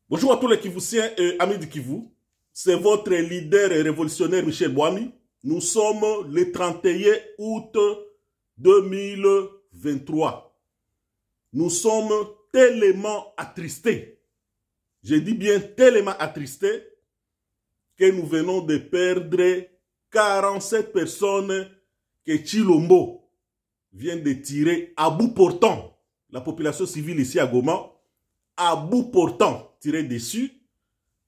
Bonjour à tous les Kivusiens et amis du Kivu. C'est votre leader et révolutionnaire Michel Bouami. Nous sommes le 31 août 2023. Nous sommes tellement attristés. Je dis bien tellement attristés que nous venons de perdre 47 personnes que Tshilombo vient de tirer à bout portant. La population civile ici à Goma, à bout portant, tiré dessus,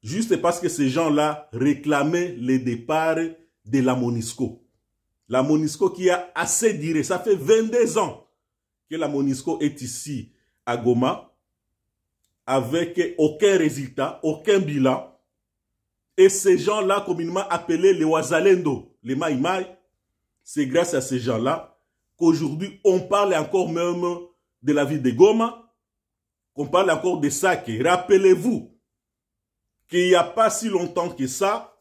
juste parce que ces gens-là réclamaient le départ de la MONUSCO. La MONUSCO qui a assez duré, ça fait 22 ans que la MONUSCO est ici à Goma, avec aucun résultat, aucun bilan. Et ces gens-là, communément appelés les Wazalendo, les Maïmaï, c'est grâce à ces gens-là qu'aujourd'hui on parle encore même de la ville de Goma, qu'on parle encore de Sake. Rappelez-vous qu'il n'y a pas si longtemps que ça,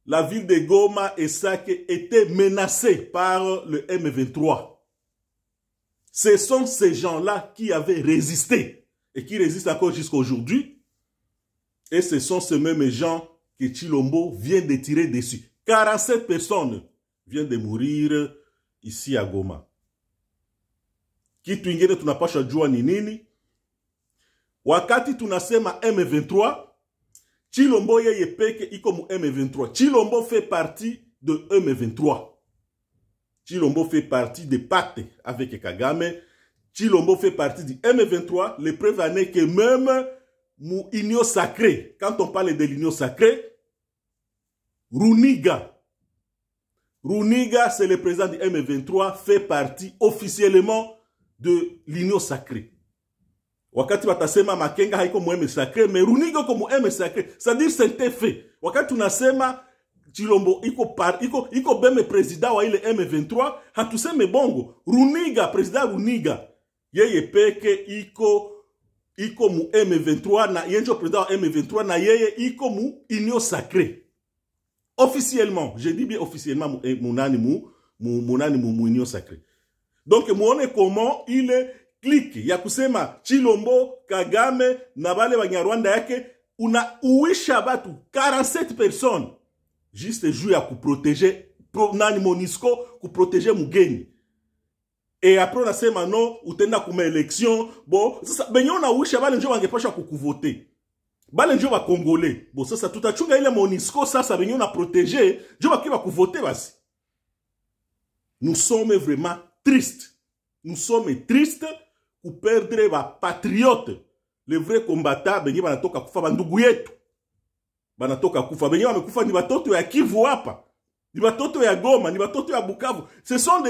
la ville de Goma et Sake étaient menacées par le M23. Ce sont ces gens-là qui avaient résisté et qui résistent encore jusqu'à aujourd'hui. Et ce sont ces mêmes gens que Tshilombo vient de tirer dessus. 47 personnes viennent de mourir ici à Goma. Kitu ingine tunapasha jua ni nini? Wakati tunasema M23, Tshilombo yeye peke iko mu M23. Tshilombo fait partie de M23. Tshilombo fait partie des pactes avec Kagame. Tshilombo fait partie du M23. Les preuves en est que même mu union sacrée, quand on parle de l'union sacrée, Runiga, c'est le président du M23, fait partie officiellement de l'union sacrée. Wakati watasema Makenga haiko mu M sacré, mais Runiga ko mu M sacré, c'est-à-dire c'était fait. Wakati tunasema Tshilombo iko beme président wa ile M23, hatuseme bongo. Runiga, président Runiga, yeye peke iko mu M23 na yenjo président wa M23 na yeye iko mu union sacrée. Officiellement, je dis bien officiellement mu union sacrée. Donc muone comment il est clique ya kusema Tshilombo, Kagame na bale Banyarwanda yake unauisha batu 47 personnes juste juu ya kuproteger nani MONUSCO kuproteger mugeni. Et après on asema no utenda kuma election bon sasa benye unauisha bale njo bangepasha kukuvote. Bale njo ba Congolais. Bon sasa tutachunga ile MONUSCO sasa benye una protéger njo bakiba kuvote basi. Nous sommes vraiment tristes. Nous sommes tristes pour perdre les patriotes, les vrais combattants, benye banatoka kufa bandugu yetu. Banatoka kufa, benye wamekufa ni batoto ya Kivu hapa. Ni batoto ya Goma, ni batoto ya Bukavu. Ce sont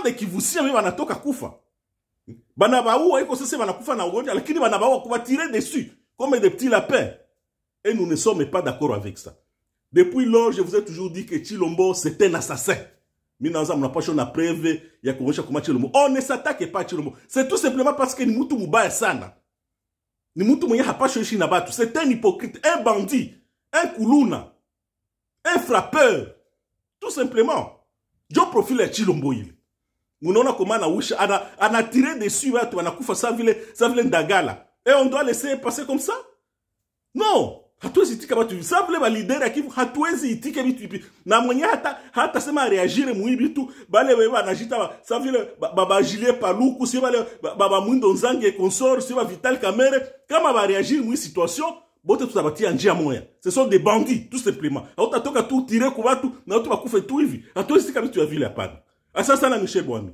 des Kivusiens mais banatoka kufa. Banabaua iko sasa banakufa na ugonjwa lakini banabaua kuba tirer dessus comme des petits lapins. Et nous ne sommes pas d'accord avec ça. Depuis lors, je vous ai toujours dit que Tshilombo c'est un assassin. Minaza mnapasha na preuve ya kuonyesha kama Tshilombo. On ne s'attaque pas à Tshilombo. C'est tout simplement parce que ni mtu mubaya sana. Ni mtu mwenye hapasha ishi na batu. C'est un hypocrite, un bandit, un kuluna, un frappeur. Tout simplement. Jo profile ya Tshilombo ile. Munaona koma na wisha ana tiré dessus watu wanakufa sa vile ndagala. Et on doit laisser passer comme ça? Non. Hatuwezi itika batu simple ba leader ya Kivu hatuwezi itika bitu ipi na mwenye hata sema reagir mu bitu bale wewe anajita sa vile baba Julien Paluku si bale baba Mwindo Nzange consort si ba Vital Kamerhe kama ba reagir mu situation bote tutabatia njia moya. Ce sont des bandits tout simplement. Hautatoka tu tirer kwa watu na watu bakufe tu hivi. Hatuwezi itika bitu ya vile hapana. Asante sana Michel Bouami.